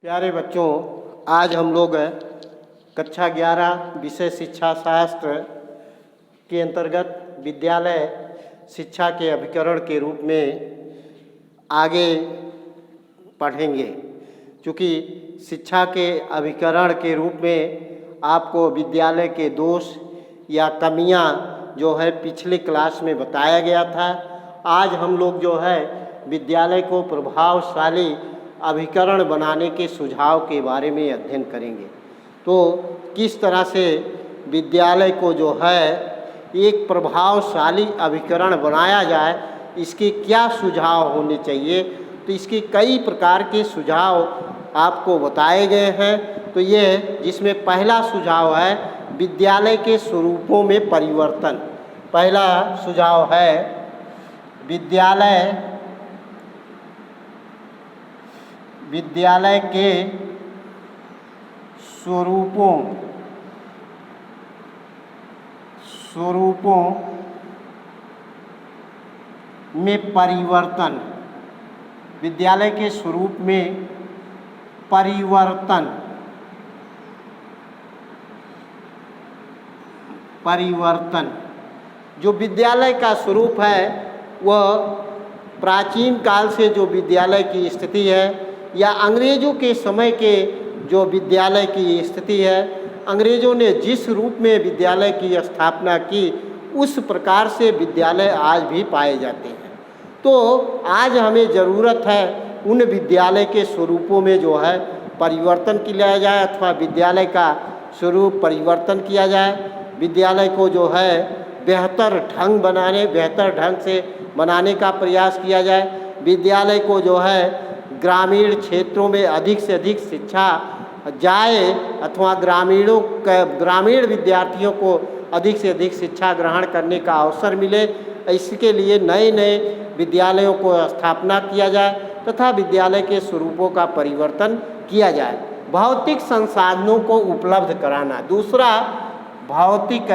प्यारे बच्चों, आज हम लोग कक्षा 11 विषय शिक्षा शास्त्र के अंतर्गत विद्यालय शिक्षा के अभिकरण के रूप में आगे पढ़ेंगे। क्योंकि शिक्षा के अभिकरण के रूप में आपको विद्यालय के दोष या कमियां जो है पिछले क्लास में बताया गया था। आज हम लोग जो है विद्यालय को प्रभावशाली अभिकरण बनाने के सुझाव के बारे में अध्ययन करेंगे। तो किस तरह से विद्यालय को जो है एक प्रभावशाली अभिकरण बनाया जाए, इसके क्या सुझाव होने चाहिए, तो इसके कई प्रकार के सुझाव आपको बताए गए हैं। तो ये जिसमें पहला सुझाव है विद्यालय के स्वरूपों में परिवर्तन। पहला सुझाव है विद्यालय के स्वरूपों में परिवर्तन। विद्यालय के स्वरूप में परिवर्तन। जो विद्यालय का स्वरूप है वह प्राचीन काल से जो विद्यालय की स्थिति है या अंग्रेज़ों के समय के जो विद्यालय की स्थिति है, अंग्रेज़ों ने जिस रूप में विद्यालय की स्थापना की उस प्रकार से विद्यालय आज भी पाए जाते हैं। तो आज हमें ज़रूरत है उन विद्यालय के स्वरूपों में जो है परिवर्तन किया जाए अथवा विद्यालय का स्वरूप परिवर्तन किया जाए। विद्यालय को जो है बेहतर ढंग से बनाने का प्रयास किया जाए। विद्यालय को जो है ग्रामीण क्षेत्रों में अधिक से अधिक शिक्षा जाए अथवा ग्रामीण विद्यार्थियों को अधिक से अधिक शिक्षा ग्रहण करने का अवसर मिले। इसके लिए नए नए विद्यालयों को स्थापना किया जाए तथा विद्यालय के स्वरूपों का परिवर्तन किया जाए। भौतिक संसाधनों को उपलब्ध कराना। दूसरा भौतिक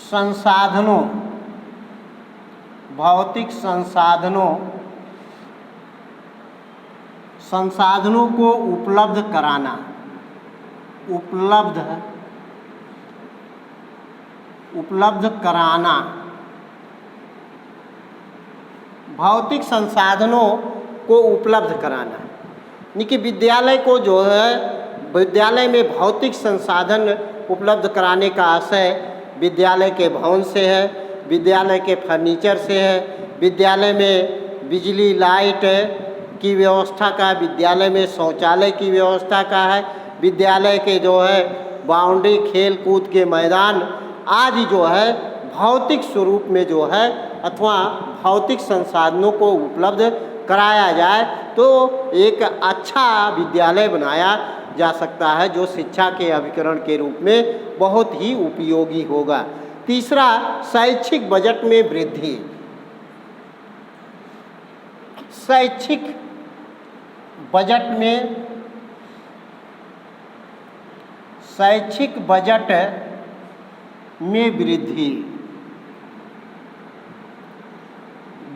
संसाधनों को उपलब्ध कराना। भौतिक संसाधनों को उपलब्ध कराना यानी कि विद्यालय को जो है विद्यालय में भौतिक संसाधन उपलब्ध कराने का आशय विद्यालय के भवन से है, विद्यालय के फर्नीचर से है, विद्यालय में बिजली लाइट की व्यवस्था का, विद्यालय में शौचालय की व्यवस्था का है, विद्यालय के जो है बाउंड्री खेल कूद के मैदान आदि जो है भौतिक स्वरूप में जो है अथवा भौतिक संसाधनों को उपलब्ध कराया जाए तो एक अच्छा विद्यालय बनाया जा सकता है जो शिक्षा के अभिकरण के रूप में बहुत ही उपयोगी होगा। तीसरा शैक्षिक बजट में वृद्धि। शैक्षिक बजट में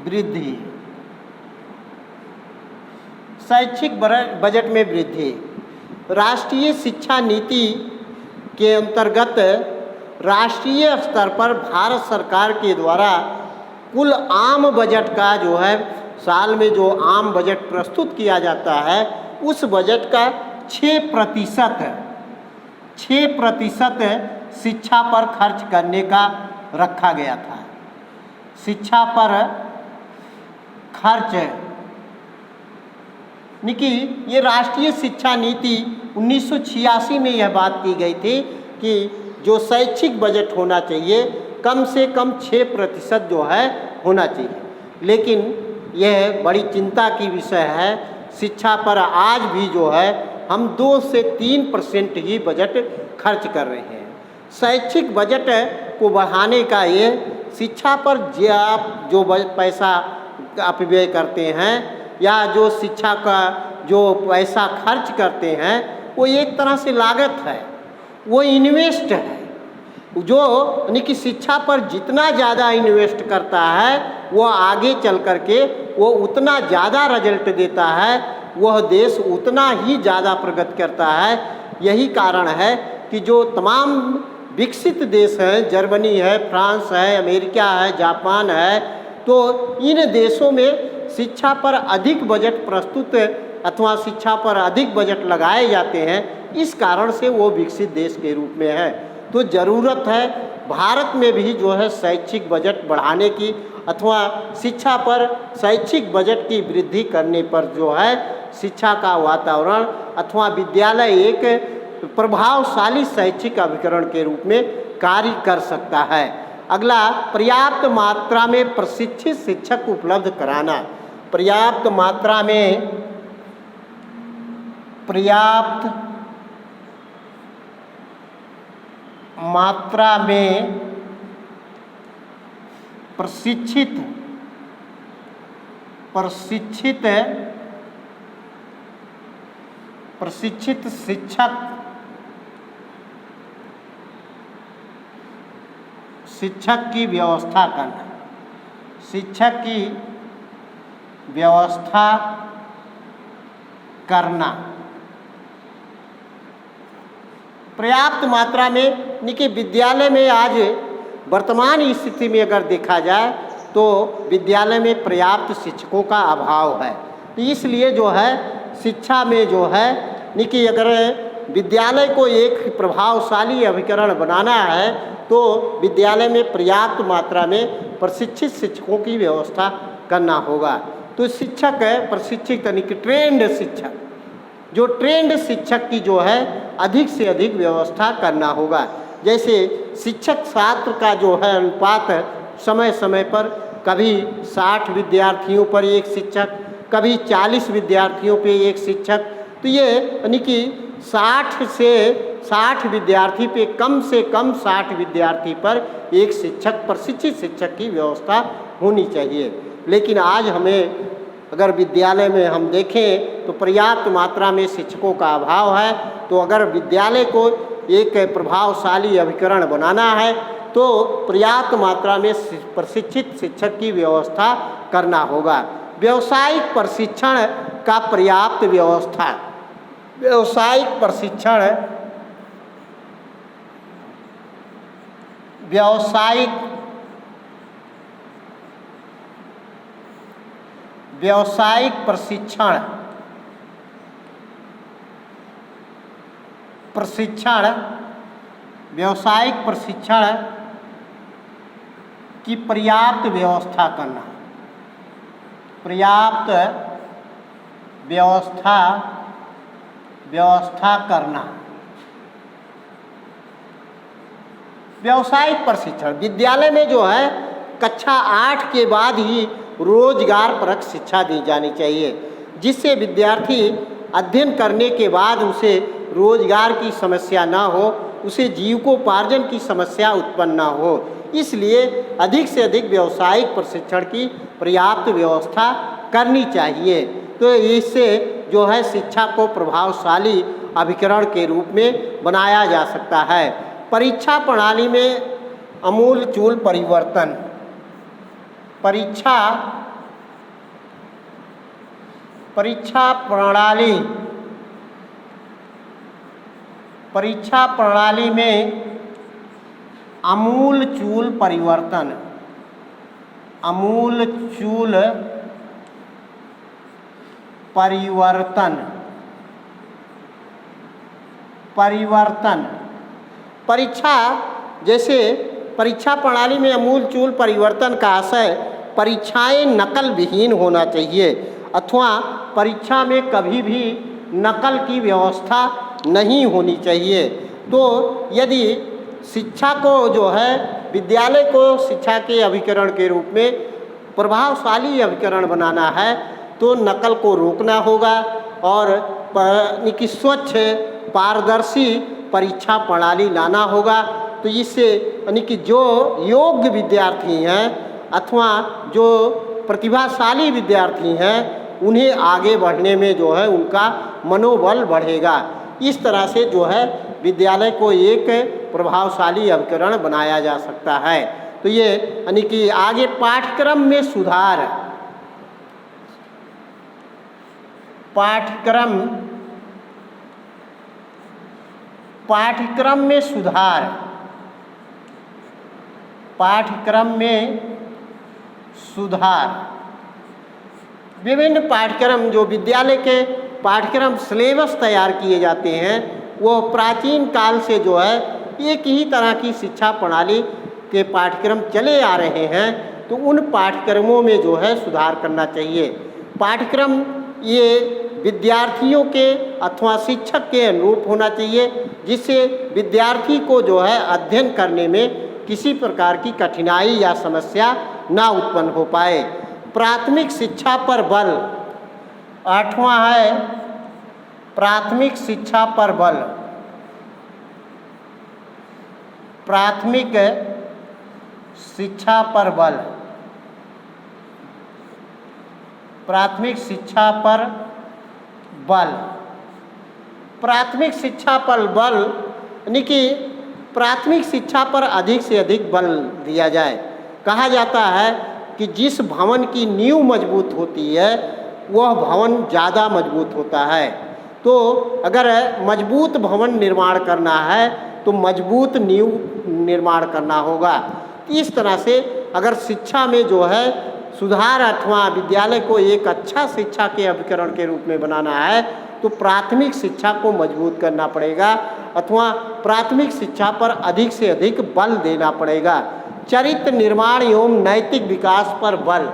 वृद्धि। शैक्षिक बजट में वृद्धि। राष्ट्रीय शिक्षा नीति के अंतर्गत राष्ट्रीय स्तर पर भारत सरकार के द्वारा कुल आम बजट का जो है साल में जो आम बजट प्रस्तुत किया जाता है उस बजट का 6% शिक्षा पर खर्च करने का रखा गया था। शिक्षा पर खर्च कि ये राष्ट्रीय शिक्षा नीति 1986 में यह बात की गई थी कि जो शैक्षिक बजट होना चाहिए कम से कम 6% जो है होना चाहिए। लेकिन यह बड़ी चिंता की विषय है, शिक्षा पर आज भी जो है हम 2 से 3% ही बजट खर्च कर रहे हैं। शैक्षिक बजट को बढ़ाने का ये शिक्षा पर जो पैसा अपव्यय करते हैं या जो शिक्षा का जो पैसा खर्च करते हैं वो एक तरह से लागत है, वो इन्वेस्ट है। जो यानी कि शिक्षा पर जितना ज़्यादा इन्वेस्ट करता है वह आगे चल कर के वो उतना ज़्यादा रिजल्ट देता है, वह देश उतना ही ज़्यादा प्रगति करता है। यही कारण है कि जो तमाम विकसित देश हैं, जर्मनी है, फ्रांस है, अमेरिका है, जापान है, तो इन देशों में शिक्षा पर अधिक बजट प्रस्तुत अथवा शिक्षा पर अधिक बजट लगाए जाते हैं। इस कारण से वो विकसित देश के रूप में है। तो ज़रूरत है भारत में भी जो है शैक्षिक बजट बढ़ाने की अथवा शिक्षा पर शैक्षिक बजट की वृद्धि करने पर जो है शिक्षा का वातावरण अथवा विद्यालय एक प्रभावशाली शैक्षिक अभिकरण के रूप में कार्य कर सकता है। अगला, पर्याप्त मात्रा में प्रशिक्षित शिक्षक उपलब्ध कराना। पर्याप्त मात्रा में प्रशिक्षित शिक्षक की व्यवस्था करना। शिक्षक की व्यवस्था करना पर्याप्त मात्रा में, यानी कि विद्यालय में आज वर्तमान स्थिति में अगर देखा जाए तो विद्यालय में पर्याप्त शिक्षकों का अभाव है। इसलिए जो है शिक्षा में जो है, यानी कि अगर विद्यालय को एक प्रभावशाली अभिकरण बनाना है तो विद्यालय में पर्याप्त मात्रा में प्रशिक्षित शिक्षकों की व्यवस्था करना होगा। तो शिक्षक है प्रशिक्षित, यानी कि ट्रेंड शिक्षक, जो ट्रेंड शिक्षक की जो है अधिक से अधिक व्यवस्था करना होगा। जैसे शिक्षक छात्र का जो है अनुपात समय समय पर कभी 60 विद्यार्थियों पर एक शिक्षक, कभी 40 विद्यार्थियों पे एक शिक्षक, तो ये यानी कि 60 विद्यार्थी पे कम से कम 60 विद्यार्थी पर एक शिक्षक, प्रशिक्षित शिक्षक की व्यवस्था होनी चाहिए। लेकिन आज हमें अगर विद्यालय में हम देखें तो पर्याप्त मात्रा में शिक्षकों का अभाव है। तो अगर विद्यालय को एक प्रभावशाली अभिकरण बनाना है तो पर्याप्त मात्रा में प्रशिक्षित शिक्षक की व्यवस्था करना होगा। व्यावसायिक प्रशिक्षण का पर्याप्त व्यवस्था। व्यावसायिक प्रशिक्षण, व्यावसायिक प्रशिक्षण की पर्याप्त व्यवस्था करना। पर्याप्त व्यवस्था करना। व्यावसायिक प्रशिक्षण विद्यालय में जो है कक्षा 8 के बाद ही रोजगार परक शिक्षा दी जानी चाहिए, जिससे विद्यार्थी अध्ययन करने के बाद उसे रोजगार की समस्या ना हो, उसे जीविकोपार्जन की समस्या उत्पन्न ना हो। इसलिए अधिक से अधिक व्यावसायिक प्रशिक्षण की पर्याप्त व्यवस्था करनी चाहिए। तो इससे जो है शिक्षा को प्रभावशाली अभिकरण के रूप में बनाया जा सकता है। परीक्षा प्रणाली में आमूल-चूल परिवर्तन। परीक्षा प्रणाली में आमूल-चूल परिवर्तन। आमूल-चूल परिवर्तन। परीक्षा, जैसे परीक्षा प्रणाली में आमूल-चूल परिवर्तन का आशय परीक्षाएं नकल विहीन होना चाहिए अथवा परीक्षा में कभी भी नकल की व्यवस्था नहीं होनी चाहिए। तो यदि शिक्षा को जो है विद्यालय को शिक्षा के अभिकरण के रूप में प्रभावशाली अभिकरण बनाना है तो नकल को रोकना होगा और कि स्वच्छ पारदर्शी परीक्षा प्रणाली लाना होगा। तो इससे यानी कि जो योग्य विद्यार्थी हैं अथवा जो प्रतिभाशाली विद्यार्थी हैं उन्हें आगे बढ़ने में जो है उनका मनोबल बढ़ेगा। इस तरह से जो है विद्यालय को एक प्रभावशाली अभिकरण बनाया जा सकता है। तो ये यानी कि आगे पाठ्यक्रम में सुधार, पाठ्यक्रम में सुधार, पाठ्यक्रम में सुधार। विभिन्न पाठ्यक्रम जो विद्यालय के पाठ्यक्रम सिलेबस तैयार किए जाते हैं वो प्राचीन काल से जो है एक ही तरह की शिक्षा प्रणाली के पाठ्यक्रम चले आ रहे हैं, तो उन पाठ्यक्रमों में जो है सुधार करना चाहिए। पाठ्यक्रम ये विद्यार्थियों के अथवा शिक्षक के अनुरूप होना चाहिए, जिससे विद्यार्थी को जो है अध्ययन करने में किसी प्रकार की कठिनाई या समस्या ना उत्पन्न हो पाए। प्राथमिक शिक्षा पर बल, 8वां है प्राथमिक शिक्षा पर बल। प्राथमिक शिक्षा पर बल, प्राथमिक शिक्षा पर बल। प्राथमिक शिक्षा पर बल यानी कि प्राथमिक शिक्षा पर अधिक से अधिक बल दिया जाए। कहा जाता है कि जिस भवन की नींव मजबूत होती है वह भवन ज़्यादा मजबूत होता है। तो अगर मजबूत भवन निर्माण करना है तो मजबूत नींव निर्माण करना होगा। इस तरह से अगर शिक्षा में जो है सुधार अथवा विद्यालय को एक अच्छा शिक्षा के अभिकरण के रूप में बनाना है तो प्राथमिक शिक्षा को मजबूत करना पड़ेगा अथवा प्राथमिक शिक्षा पर अधिक से अधिक बल देना पड़ेगा। चरित्र निर्माण एवं नैतिक विकास पर बल।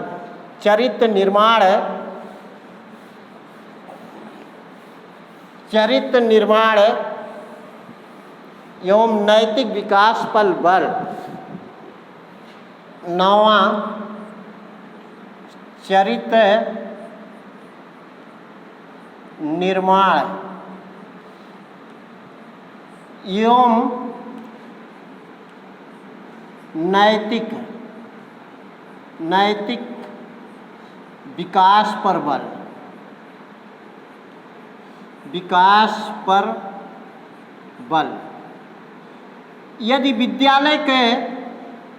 चरित्र निर्माण एवं नैतिक विकास पर बल। 9वां चरित्र निर्माण एवं नैतिक विकास पर बल। विकास पर बल। यदि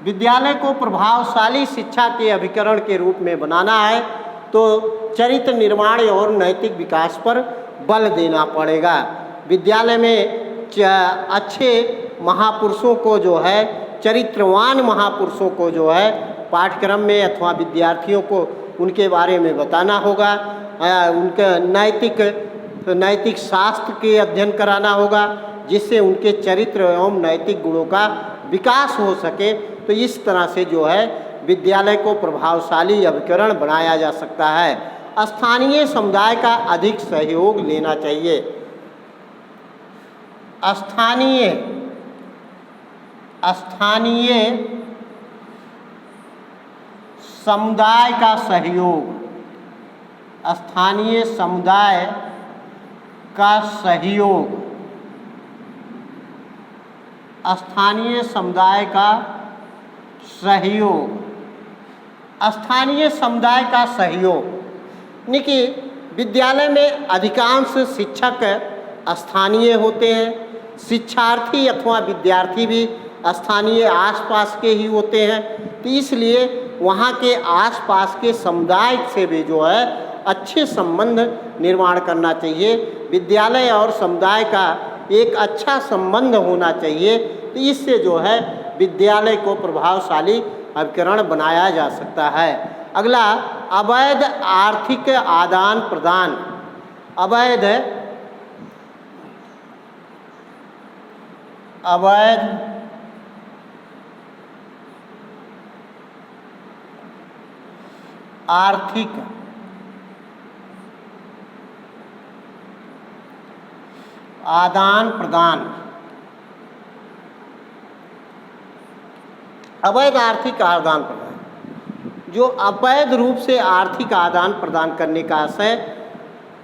विद्यालय को प्रभावशाली शिक्षा के अभिकरण के रूप में बनाना है तो चरित्र निर्माण और नैतिक विकास पर बल देना पड़ेगा। विद्यालय में अच्छे महापुरुषों को जो है, चरित्रवान महापुरुषों को जो है पाठ्यक्रम में अथवा विद्यार्थियों को उनके बारे में बताना होगा। उनका नैतिक शास्त्र के अध्ययन कराना होगा जिससे उनके चरित्र एवं नैतिक गुणों का विकास हो सके। तो इस तरह से जो है विद्यालय को प्रभावशाली अभिकरण बनाया जा सकता है। स्थानीय समुदाय का अधिक सहयोग लेना चाहिए। स्थानीय समुदाय का सहयोग। स्थानीय समुदाय का सहयोग। स्थानीय समुदाय का सहयोग। स्थानीय समुदाय का सहयोग यानी कि विद्यालय में अधिकांश शिक्षक स्थानीय होते हैं। शिक्षार्थी अथवा विद्यार्थी भी स्थानीय आसपास के ही होते हैं। तो इसलिए वहाँ के आसपास के समुदाय से भी जो है अच्छे संबंध निर्माण करना चाहिए। विद्यालय और समुदाय का एक अच्छा संबंध होना चाहिए। तो इससे जो है विद्यालय को प्रभावशाली अभिकरण बनाया जा सकता है। अगला अवैध आर्थिक आदान प्रदान। अवैध आर्थिक आदान प्रदान। अवैध आर्थिक आदान प्रदान, जो अवैध रूप से आर्थिक आदान प्रदान करने का आशय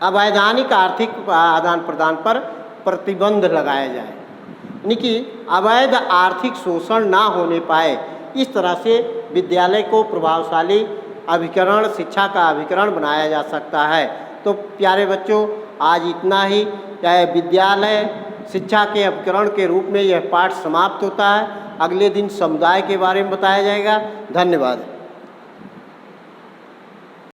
अवैधानिक आर्थिक आदान प्रदान पर प्रतिबंध लगाया जाए, यानी कि अवैध आर्थिक शोषण ना होने पाए। इस तरह से विद्यालय को प्रभावशाली अभिकरण, शिक्षा का अभिकरण बनाया जा सकता है। तो प्यारे बच्चों, आज इतना ही। विद्यालय शिक्षा के अभिकरण के रूप में यह पाठ समाप्त होता है। अगले दिन समुदाय के बारे में बताया जाएगा। धन्यवाद।